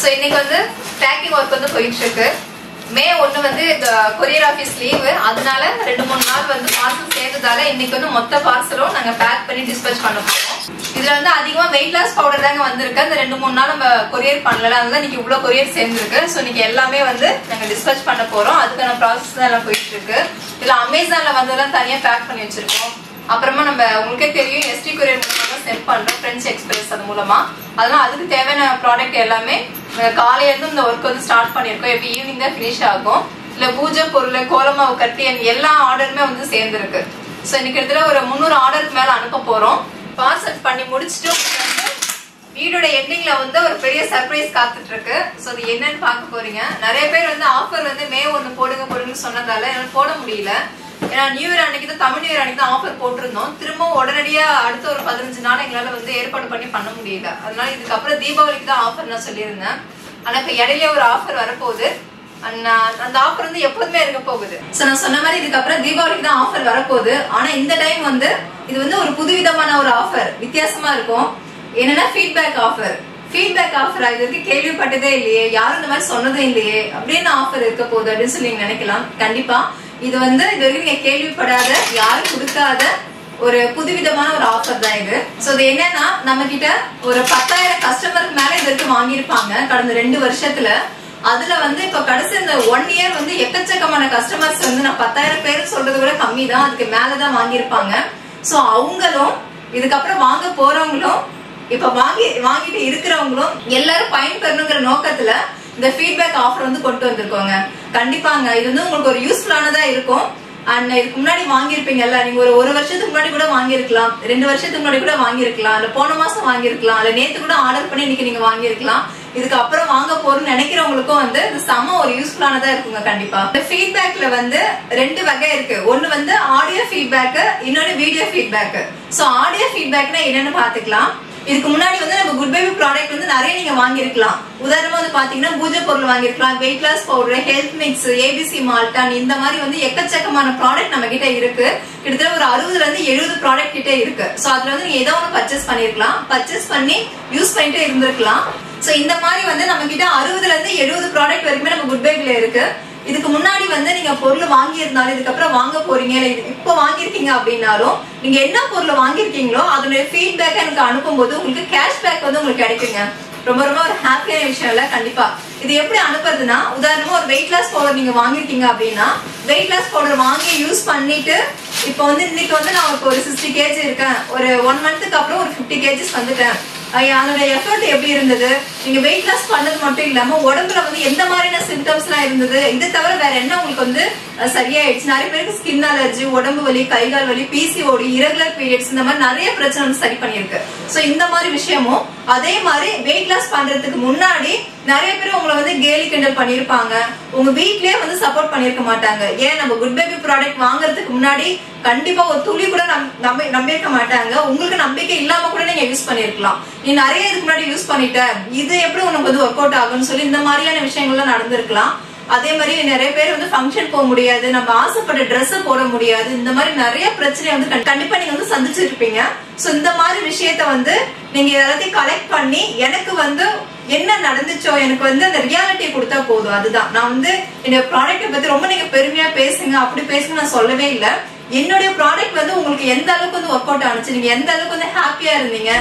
So இன்னைக்கு வந்து packing work வந்து போயிட்டு இருக்கு. மே 1 வந்து கொரியர் ஆபீஸ் லீவு, அதனால 2-3 நாள் வந்து பார்சல் சேர்ந்ததால இன்னைக்கு வந்து மொத்த பார்சலும் நாங்க பேக் பண்ணி டிஸ்பேச் பண்ண போறோம். இதுல வந்து அதிகமா வெயிட் லாஸ் பவுடர் தாங்க வந்திருக்கு. அந்த 2-3 நாள் நம்ம கொரியர் பண்ணல, அதனால இன்னைக்கு இவ்வளவு கொரியர் சேர்ந்துருக்கு. ஸோ இன்னைக்கு எல்லாமே வந்து நாங்க டிஸ்பேச் பண்ண போறோம். அதுக்கான ப்ராசஸ் தான் எல்லாம் போயிட்டு இருக்கு. இதுல அமேசான்ல வந்ததெல்லாம் தனியா பேக் பண்ணி வச்சிருக்கோம். அப்புறமா நம்ம உங்களுக்கே தெரியும் எஸ்டி கொரியர் மூலமா சென்ட் பண்றோம், பிரெஞ்ச் எக்ஸ்பிரஸ் அது மூலமா. அதனால அதுக்கு தேவையான ப்ராடக்ட் எல்லாமே காலையில இருந்து இந்த ஒர்க் வந்து ஸ்டார்ட் பண்ணிருக்கோம். எப்ப ஈவினிங் தான் ஃபினிஷ் ஆகும். இல்ல பூஜை பொருள், கோலமாவு கட்டி எல்லா ஆர்டருமே வந்து சேர்ந்துருக்கு. ஸோ இன்னைக்கு கிட்டத்தட்ட ஒரு 300 ஆர்டருக்கு மேல அனுப்ப போறோம். பார்சல் பண்ணி முடிச்சுட்டு வீடோட எண்டிங்ல வந்து ஒரு பெரிய சர்ப்ரைஸ் காத்துட்டு இருக்கு. ஸோ அது என்னன்னு பார்க்க போறீங்க. நிறைய பேர் வந்து ஆஃபர் வந்து மே 1 போடுங்கன்னு சொன்னதால என்னால போட முடியல. ஏன்னா நியூ இயர் அன்னைக்கு தான், தமிழ் நியூ இயர் அன்னைக்கு தான் ஆஃபர் போட்டிருந்தோம். திரும்பவும் உடனடியா அடுத்த ஒரு 15 நாள் எங்களால வந்து ஏற்பாடு பண்ண முடியல. அதனால இதுக்கப்புறம் தீபாவளிக்கு தான் ஆஃபர் நான் சொல்லியிருந்தேன். ஆனா இப்ப இடையில ஒரு ஆஃபர் வரப்போகுது. அந்த ஆஃபர் வந்து எப்போதுமே இருக்க போகுது. சோ நான் சொன்ன மாதிரி இதுக்கப்புறம் தீபாவளிக்கு தான் ஆஃபர் வரப்போகுது. ஆனா இந்த டைம் வந்து இது வந்து ஒரு புதுவிதமான ஒரு ஆஃபர், வித்தியாசமா இருக்கும். என்னன்னா ஃபீட்பேக் ஆஃபர். ஃபீட்பேக் ஆஃபர் இது வரைக்கும் கேள்விப்பட்டதே இல்லையே, யாரும் இந்த மாதிரி சொன்னதே இல்லையே அப்படின்னு ஆஃபர் இருக்க போகுது அப்படின்னு சொல்லி நீங்க நினைக்கலாம். கண்டிப்பா இது வந்து இது வரைக்கும் நீங்க கேள்விப்படாத, யாரும் கொடுக்காத ஒரு புதுவிதமான ஒரு ஆஃபர் தான் இது. சோ இது என்னன்னா, நம்ம கிட்ட ஒரு 10,000 கஸ்டமருக்கு மேல இது வரைக்கும் வாங்கியிருப்பாங்க கடந்த 2 வருஷத்துல. அதுல வந்து இப்ப கடைசி இந்த 1 இயர் வந்து எக்கச்சக்கமான கஸ்டமர்ஸ் வந்து நான் 10,000 பேரு சொல்றது கூட கம்மி தான், அதுக்கு மேலதான் வாங்கியிருப்பாங்க. சோ அவங்களும் இதுக்கப்புறம் வாங்க போறவங்களும் இப்ப வாங்கிட்டு இருக்கிறவங்களும் எல்லாரும் பயன்பெறணுங்கிற நோக்கத்துல இந்த ஃபீட்பேக் ஆஃபர் வந்து கொண்டு வந்திருக்கோங்க. கண்டிப்பாங்க இது வந்து உங்களுக்கு ஒரு யூஸ்ஃபுல்லானதா இருக்கும். அண்ட் இதுக்கு முன்னாடி வாங்கியிருப்பீங்கல்ல, நீங்க ஒரு வருஷத்துக்கு முன்னாடி கூட வாங்கியிருக்கலாம், 2 வருஷத்துக்கு முன்னாடி கூட வாங்கியிருக்கலாம், இல்ல போன மாசம் வாங்கியிருக்கலாம், இல்ல நேத்து கூட ஆர்டர் பண்ணி இன்னைக்கு நீங்க வாங்கியிருக்கலாம். இதுக்கு அப்புறம் வாங்க போறோம்னு நினைக்கிறவங்களுக்கும் வந்து இது செம ஒரு யூஸ்ஃபுல்லானதா இருக்குங்க. கண்டிப்பா இந்த ஃபீட்பேக்ல வந்து 2 வகை இருக்கு. ஒன்னு வந்து ஆடியோ ஃபீட்பேக், இன்னொன்னு வீடியோ ஃபீட்பேக். சோ ஆடியோ ஃபீட்பேக்னா என்னன்னு பாத்துக்கலாம். இதுக்கு முன்னாடி வந்து நம்ம குட் பேபி ப்ராடக்ட் வந்து நிறைய நீங்க வாங்கியிருக்கலாம். உதாரணமா வந்து பாத்தீங்கன்னா பூஜை பொருள் வாங்கியிருக்கலாம், weight loss powder, health mix, ABC மால்டான், இந்த மாதிரி வந்து எக்கச்சக்கமான ப்ராடக்ட் நம்ம கிட்ட இருக்கு. கிட்டத்தட்ட ஒரு 60ல இருந்து 70 ப்ராடக்ட் கிட்ட இருக்கு. சோ அதுல வந்து நீங்க ஏதோ ஒன்று பர்ச்சேஸ் பண்ணிருக்கலாம், பர்ச்சேஸ் பண்ணி யூஸ் பண்ணிட்டு இருந்திருக்கலாம். சோ இந்த மாதிரி வந்து நம்ம கிட்ட 60ல இருந்து 70 ப்ராடக்ட் வரைக்குமே நம்ம குட் பேபில இருக்கு. இதுக்கு முன்னாடி வந்து நீங்க பொருள் வாங்கி இருந்தாலும், இதுக்கப்புறம் வாங்க போறீங்க, இப்ப வாங்கிருக்கீங்க அப்படின்னாலும், நீங்க என்ன பொருள் வாங்கிருக்கீங்களோ அதோட ஃபீட்பேக் எனக்கு அனுப்பும் போது உங்களுக்கு கேஷ்பேக் வந்து உங்களுக்கு கிடைக்குங்க. ரொம்ப ரொம்ப ஒரு ஹாப்பியான விஷயம் இல்ல. கண்டிப்பா இது எப்படி அனுப்புறதுன்னா, உதாரணமா ஒரு வெயிட் லாஸ் பவுடர் நீங்க வாங்கிருக்கீங்க அப்படின்னா, வெயிட் லாஸ் பவுடர் வாங்கி யூஸ் பண்ணிட்டு இப்ப வந்து இன்னைக்கு வந்து நான் ஒரு 60 kg இருக்கேன், ஒரு 1 மந்த்துக்கு அப்புறம் ஒரு 50 kg வந்துட்டேன், அதோட எஃபர்ட் எப்படி இருந்தது, நீங்க வெயிட் லாஸ் பண்ணது மட்டும் இல்லாம உடம்புல வந்து எந்த மாதிரியான சிம்டம்ஸ் எல்லாம் இருந்தது, இது தவிர வேற என்ன உங்களுக்கு வந்து சரியாயிடுச்சு. நிறைய பேருக்கு ஸ்கின் அலர்ஜி, உடம்பு வலி, கைகால் வலி, பிசிஓடி, இரகுலர் பீரியட்ஸ், இந்த மாதிரி நிறைய பிரச்சனை வந்து சரி பண்ணிருக்கு. சோ இந்த மாதிரி விஷயமும் அதே மாதிரி வெயிட் லாஸ் பண்றதுக்கு முன்னாடி நிறைய பேர் உங்களை வந்து கேலி கிண்டல் பண்ணிருப்பாங்க, உங்க வீட்லயே வந்து சப்போர்ட் பண்ணிருக்க மாட்டாங்க. ஏன் நம்ம குட் பேபி ப்ராடக்ட் வாங்குறதுக்கு முன்னாடி கண்டிப்பா ஒரு துளி கூட நம்பியிருக்க மாட்டாங்க. உங்களுக்கு நம்பிக்கை இல்லாம கூட நீங்க யூஸ் பண்ணிருக்கலாம். நீ நிறைய இதுக்கு முன்னாடி யூஸ் பண்ணிட்ட, இது எப்படி உனக்கு வந்து ஒர்க் அவுட் ஆகும்னு சொல்லி இந்த மாதிரியான விஷயங்கள்லாம் நடந்திருக்கலாம். அதே மாதிரி நிறைய பேர் வந்து ஃபங்க்ஷன் போக முடியாது, நம்ம ஆசைப்பட்ட ட்ரெஸ் போட முடியாது, இந்த மாதிரி நிறைய பிரச்சனை வந்து கண்டிப்பா நீங்க வந்து சந்திச்சுட்டு இருப்பீங்க. சோ இந்த மாதிரி விஷயத்த வந்து நீங்க எல்லாத்தையும் கலெக்ட் பண்ணி எனக்கு வந்து என்ன நடந்துச்சோ எனக்கு வந்து அந்த ரியாலிட்டியை கொடுத்தா போதும். அதுதான் நான் வந்து என்னோட ப்ராடக்ட்டை பத்தி ரொம்ப நீங்க பெருமையா பேசுங்க, அப்படி பேசுங்க நான் சொல்லவே இல்லை. என்னுடைய ப்ராடக்ட் வந்து உங்களுக்கு எந்த அளவுக்கு வந்து ஒர்க் அவுட் ஆனிச்சு, நீங்க எந்த அளவுக்கு வந்து ஹாப்பியா இருந்தீங்க.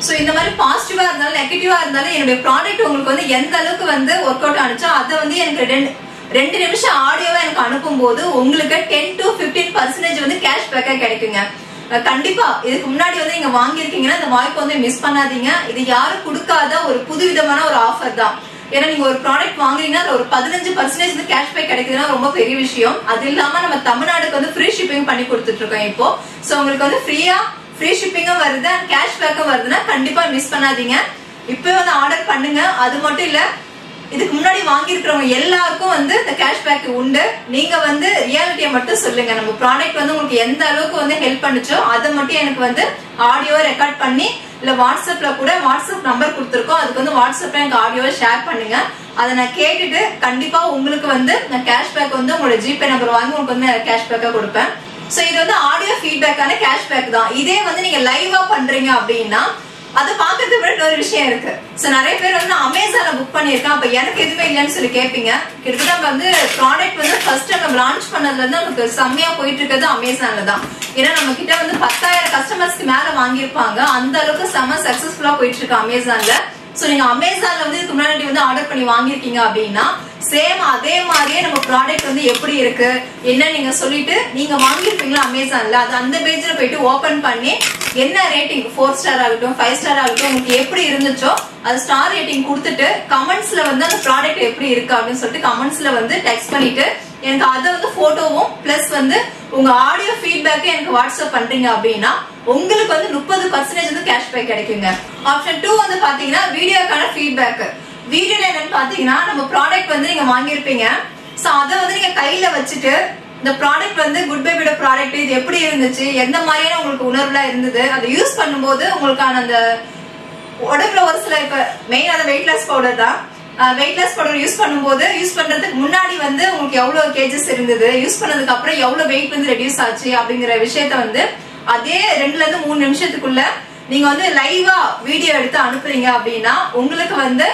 சோ இந்த மாதிரி பாசிட்டிவா இருந்தாலும் நெகட்டிவா இருந்தாலும் என்னுடைய ப்ராடக்ட் உங்களுக்கு வந்து எந்த அளவுக்கு வந்து ஒர்க் அவுட் ஆனிச்சோ அதை வந்து எனக்கு 2 நிமிஷம் ஆடியோவா எனக்கு அனுப்பும் போது உங்களுக்கு 10 to 15% வந்து கேஷ்பேக்கா கிடைக்குங்க. கண்டிப்பா இதுக்கு முன்னாடி வந்து நீங்க வாங்கிருக்கீங்கன்னா இந்த வாய்ப்பு வந்து மிஸ் பண்ணாதீங்க. இது யாரும் கொடுக்காத ஒரு புதுவிதமான ஒரு ஆஃபர் தான். ஏன்னா நீங்க ஒரு ப்ராடக்ட் வாங்குறீங்கன்னா அதுல ஒரு 15% வந்து கேஷ்பேக் கிடைக்குதுன்னா ரொம்ப பெரிய விஷயம். அது இல்லாம நம்ம தமிழ்நாடுக்கு வந்து ஃப்ரீ ஷிப்பிங் பண்ணி கொடுத்துட்டு இருக்கோம் இப்போ. சோ உங்களுக்கு வந்து ஃப்ரீ ஷிப்பிங்கும் வருது, கேஷ்பேக்கும் வருதுன்னா கண்டிப்பா மிஸ் பண்ணாதீங்க. இப்போ வந்து ஆர்டர் பண்ணுங்க. அது மட்டும் இல்ல, இதுக்கு முன்னாடி வாங்கியிருக்கிறவங்க எல்லாருக்கும் வந்து இந்த கேஷ்பேக் உண்டு. நீங்க வந்து ரியாலிட்டியை மட்டும் சொல்லுங்க, நம்ம ப்ராடக்ட் வந்து உங்களுக்கு எந்த அளவுக்கு வந்து ஹெல்ப் பண்ணுச்சோ அதை மட்டும் எனக்கு வந்து ஆடியோ ரெக்கார்ட் பண்ணி, இல்ல வாட்ஸ்அப்ல கூட வாட்ஸ்அப் நம்பர் கொடுத்துருக்கோம், அதுக்கு வந்து வாட்ஸ்அப்ல எனக்கு ஆடியோவை ஷேர் பண்ணுங்க. அதை நான் கேட்டுட்டு கண்டிப்பா உங்களுக்கு வந்து நான் கேஷ்பேக் வந்து உங்களோட ஜிபே நம்பர் வாங்கி உங்களுக்கு வந்து கேஷ்பேக்கா கொடுப்பேன். சோ இது வந்து ஆடியோ ஃபீட்பேக்கான கேஷ்பேக் தான். இதே வந்து நீங்க லைவா பண்றீங்க அப்படின்னா அதை பாக்குறதுக்கு விட இன்னொரு விஷயம் இருக்கு. சோ நிறைய பேர் வந்து அமேசான்ல புக் பண்ணிருக்கேன், அப்ப எனக்கு எதுவுமே இல்லைன்னு சொல்லி கேட்பீங்க. கிட்டத்தட்ட வந்து ப்ராடக்ட் வந்து ஃபர்ஸ்ட் நம்ம லான்ச் பண்ணதுல இருந்து நமக்கு செம்மையா போயிட்டு இருக்கிறது அமேசான்ல தான். ஏன்னா நம்ம கிட்ட வந்து 10,000 கஸ்டமர்ஸ்க்கு மேல வாங்கியிருப்பாங்க. அந்த அளவுக்கு செம்ம சக்சஸ்ஃபுல்லா போயிட்டு இருக்கு அமேசான்ல. சோ நீங்க அமேசான்ல வந்து இதுக்கு முன்னாடி வந்து ஆர்டர் பண்ணி வாங்கிருக்கீங்க அப்படின்னா சேம் அதே மாதிரியே நம்ம ப்ராடக்ட் வந்து எப்படி இருக்கு என்ன நீங்க சொல்லிட்டு நீங்க வாங்கிருப்பீங்களா அமேசான்ல, அது அந்த பேஜ்ல போயிட்டு ஓபன் பண்ணி என்ன ரேட்டிங் 4 ஸ்டார் ஆகட்டும் 5 ஸ்டார் ஆகட்டும் உங்களுக்கு எப்படி இருந்துச்சோ அது ஸ்டார் ரேட்டிங் கொடுத்துட்டு கமெண்ட்ஸ்ல வந்து அந்த ப்ராடக்ட் எப்படி இருக்கு அப்படின்னு சொல்லிட்டு கமெண்ட்ஸ்ல வந்து டெக்ஸ்ட் பண்ணிட்டு எனக்கு அதை வந்து போட்டோவும் பிளஸ் வந்து உங்க ஆடியோ ஃபீட்பேக் எனக்கு வாட்ஸ்அப் பண்றீங்க அப்படின்னா உங்களுக்கு வந்து 30% வந்து கேஷ்பேக் கிடைக்குங்க. ஆப்ஷன் 2 வந்து பாத்தீங்கன்னா வீடியோக்கான ஃபீட்பேக். வீடியோல என்னன்னு பாத்தீங்கன்னா நம்ம ப்ராடக்ட் வந்து நீங்க வாங்கியிருப்பீங்க, சோ அதை வந்து நீங்க கையில வச்சுட்டு இந்த ப்ராடக்ட் வந்து குட் பேபியோட ப்ராடக்ட் இது எப்படி இருந்துச்சு, எந்த மாதிரியான உங்களுக்கு உணர்வுலாம் இருந்தது, அதை யூஸ் பண்ணும்போது உங்களுக்கான அந்த உடம்புல ஒரு சில இப்ப மெயின் அந்த வெயிட் லாஸ் பவுடர் தான். வெயிட் லாஸ் பவுடர் யூஸ் பண்ணும்போது யூஸ் பண்றதுக்கு முன்னாடி வந்து உங்களுக்கு எவ்வளவு கேஜஸ் இருந்தது, யூஸ் பண்ணதுக்கு அப்புறம் எவ்வளவு வெயிட் வந்து ரெடியூஸ் ஆச்சு அப்படிங்கிற விஷயத்த வந்து அதே 2ல இருந்து 3 நிமிஷத்துக்குள்ள நீங்க வந்து லைவா வீடியோ எடுத்து அனுப்புறீங்க அப்படின்னா உங்களுக்கு வந்து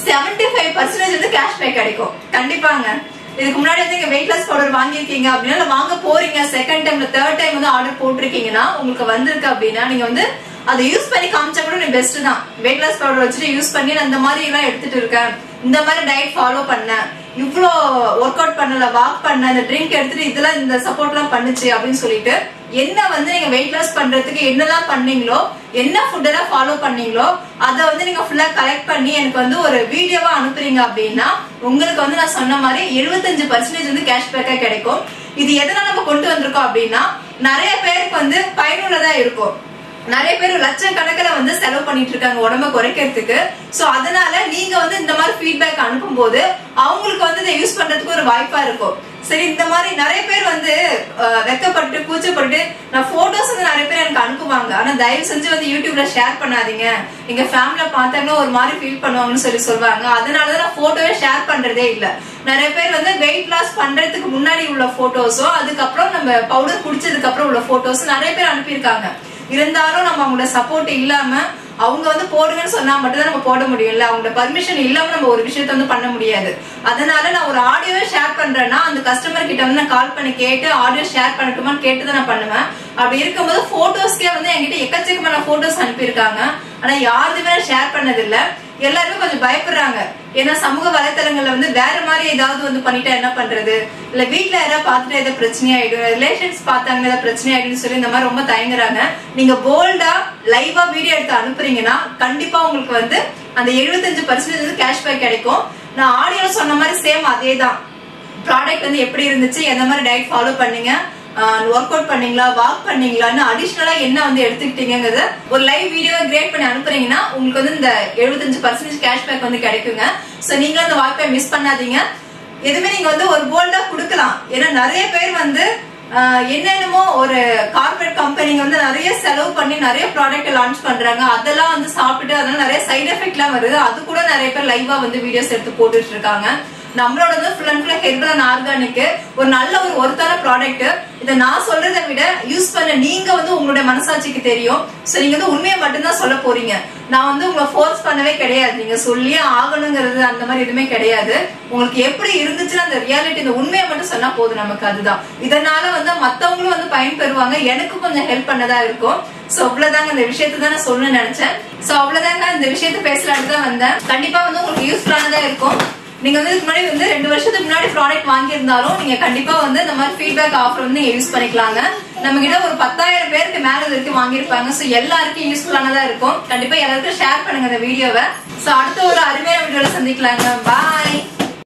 75% வந்து கேஷ்பேக் கிடைக்கும். கண்டிப்பாங்க. இதுக்கு முன்னாடி வந்து நீங்க வெயிட் லாஸ் பவுடர் வாங்கிருக்கீங்க அப்படின்னா வாங்க போறீங்க, செகண்ட் டைம்ல தேர்ட் டைம் வந்து ஆர்டர் போட்டிருக்கீங்கன்னா உங்களுக்கு வந்திருக்கு அப்படின்னா நீங்க வந்து அதை யூஸ் பண்ணி காமிச்சா கூட நீ பெஸ்ட் தான். வெயிட் லாஸ் பவுடர் வச்சுட்டு யூஸ் பண்ணி நான் இந்த மாதிரி எல்லாம் எடுத்துட்டு இருக்கேன், இந்த மாதிரி டயட் ஃபாலோ பண்ணேன், இவ்வளோ ஒர்க் அவுட் பண்ணல, வாக் பண்ண, இந்த ட்ரிங்க் எடுத்துட்டு இதெல்லாம் இந்த சப்போர்ட் எல்லாம் பண்ணுச்சு அப்படின்னு சொல்லிட்டு என்ன வந்து நீங்க வெயிட் லாஸ் பண்றதுக்கு என்னெல்லாம் பண்ணீங்களோ என்ன ஃபுட் எல்லாம் ஃபாலோ பண்ணீங்களோ அதை வந்து நீங்க ஃபுல்லா கலெக்ட் பண்ணி எனக்கு வந்து ஒரு வீடியோவா அனுப்புறீங்க அப்படின்னா உங்களுக்கு வந்து நான் சொன்ன மாதிரி 75% வந்து கேஷ்பேக்கா கிடைக்கும். இது எதனால நம்ம கொண்டு வந்திருக்கோம் அப்படின்னா நிறைய பேருக்கு வந்து பயனுள்ளதா இருக்கும். நிறைய பேர் லட்சக்கணக்கில் வந்து செலவு பண்ணிட்டு இருக்காங்க உடம்ப குறைக்கிறதுக்கு. சோ அதனால நீங்க வந்து இந்த மாதிரி ஃபீட்பேக் அனுப்பும் போது அவங்களுக்கு வந்து இதை யூஸ் பண்றதுக்கு ஒரு வாய்ப்பா இருக்கும். சரி, இந்த மாதிரி நிறைய பேர் வந்து வெக்கப்பட்டு கூச்சப்பட்டு நான் போட்டோஸ் வந்து நிறைய பேர் எனக்கு அனுப்புவாங்க, ஆனா தயவு செஞ்சு வந்து யூடியூப்ல ஷேர் பண்ணாதீங்க, எங்க ஃபேமிலில பார்த்தாங்கன்னா ஒரு மாதிரி ஃபீல் பண்ணுவாங்கன்னு சொல்லி சொல்லுவாங்க. அதனாலதான் நான் போட்டோவே ஷேர் பண்றதே இல்ல. நிறைய பேர் வந்து வெயிட் லாஸ் பண்றதுக்கு முன்னாடி உள்ள போட்டோஸோ அதுக்கப்புறம் நம்ம பவுடர் குடிச்சதுக்கு அப்புறம் உள்ள போட்டோஸ் நிறைய பேர் அனுப்பியிருக்காங்க. இருந்தாலும் நம்ம அவங்களோட சப்போர்ட் இல்லாம அவங்க வந்து போடுங்கன்னு சொன்னா மட்டும் தான் நம்ம போட முடியும்ல, அவங்களோட பர்மிஷன் இல்லாம நம்ம ஒரு விஷயத்த வந்து பண்ண முடியாது. அதனால நான் ஒரு ஆடியோவே ஷேர் பண்றேன்னா அந்த கஸ்டமர் கிட்ட வந்து நான் கால் பண்ணி கேட்டு ஆடியோ ஷேர் பண்ணட்டுமான்னு கேட்டுதான் நான் பண்ணுவேன். அப்படி இருக்கும்போது போட்டோஸ்க்கே வந்து என்கிட்ட எக்கச்சக்கமான போட்டோஸ் அனுப்பியிருக்காங்க, ஆனா யாருமே ஷேர் பண்ணது இல்ல. எல்லாருமே கொஞ்சம் பயப்படுறாங்க, ஏன்னா சமூக வலைத்தளங்கள்ல வந்து வேற மாதிரி ஏதாவது வந்து பண்ணிட்டா என்ன பண்றது, இல்ல வீட்டுல யாராவது பாத்துட்டு ஏதாவது பிரச்சனை ஆயிடும், ரிலேஷன்ஸ் பார்த்தாங்கன்னா ஏதாவது பிரச்சனை ஆயிடும்னு சொல்லி இந்த மாதிரி ரொம்ப தயங்குறாங்க. நீங்க போல்டா லைவா வீடியோ எடுத்து அனுப்புறீங்கன்னா கண்டிப்பா உங்களுக்கு வந்து அந்த 75% வந்து கேஷ்பேக் கிடைக்கும். நான் ஆடியோல சொன்ன மாதிரி சேம் அதே தான். ப்ராடக்ட் வந்து எப்படி இருந்துச்சு, எந்த மாதிரி டயட் ஃபாலோ பண்ணீங்க, ஒர்க் அவுட் பண்ணீங்களா, வாக் பண்ணீங்களான்னு அடிஷனலா என்ன வந்து எடுத்துக்கிட்டீங்கிறத ஒரு லைவ் வீடியோ கிரியேட் பண்ணி அனுப்புறீங்கன்னா உங்களுக்கு வந்து இந்த 75% கேஷ்பேக் வந்து கிடைக்குங்க. சோ நீங்க அந்த வாய்ப்பை மிஸ் பண்ணாதீங்க. எதுவுமே நீங்க வந்து ஒரு போல்டா கொடுக்கலாம். ஏன்னா நிறைய பேர் வந்து என்னென்னமோ ஒரு கார்பரேட் கம்பெனிங்க வந்து நிறைய செலவு பண்ணி நிறைய ப்ராடக்ட் லான்ச் பண்றாங்க, அதெல்லாம் வந்து சாப்பிட்டு அதனால நிறைய சைட் எஃபெக்ட் எல்லாம் வருது. அது கூட நிறைய பேர் லைவா வந்து வீடியோஸ் எடுத்து போட்டுட்டு இருக்காங்க. நம்மளோட full and full herbal and organic ஒரு நல்ல ஒரு ஒருத்தான ப்ராடக்ட். இதை நான் சொல்றதை விட யூஸ் பண்ண நீங்க வந்து உங்களுடைய மனசாட்சிக்கு தெரியும். சோ நீங்க வந்து உண்மையை மட்டும்தான் சொல்ல போறீங்க. நான் வந்து உங்களை ஃபோர்ஸ் பண்ணவே கிடையாது, நீங்க சொல்லியே ஆகணுங்கிறது அந்த மாதிரி எதுவுமே கிடையாது. உங்களுக்கு எப்படி இருந்துச்சுன்னா அந்த ரியாலிட்டி இந்த உண்மையை மட்டும் சொன்னா போதும் நமக்கு, அதுதான். இதனால வந்து மத்தவங்களும் வந்து பயன்பெறுவாங்க, எனக்கு கொஞ்சம் ஹெல்ப் பண்ணதா இருக்கும். சோ அவ்வளவுதாங்க இந்த விஷயத்த தான் நான் சொல்லணும்னு நினைச்சேன். சோ அவ்வளவுதாங்க இந்த விஷயத்த பேசலான்னு தான் வந்தேன். கண்டிப்பா வந்து உங்களுக்கு யூஸ்ஃபுல்லானதா இருக்கும். நீங்க வந்து இதுக்கு முன்னாடி வந்து 2 வருஷத்துக்கு முன்னாடி ப்ராடக்ட் வாங்கியிருந்தாலும் நீங்க கண்டிப்பா வந்து இந்த மாதிரி ஃபீட்பேக் ஆஃபர் வந்து நீங்க யூஸ் பண்ணிக்கலாங்க. நம்ம கிட்ட ஒரு 10,000 பேருக்கு மேல வரைக்கும் வாங்கியிருப்பாங்க. சோ எல்லாருக்கும் யூஸ்ஃபுல்லானதா இருக்கும். கண்டிப்பா எல்லாருக்கும் ஷேர் பண்ணுங்க இந்த வீடியோவை. சோ அடுத்த ஒரு அருமையான வீடியோல சந்திக்கலாங்க. பாய்.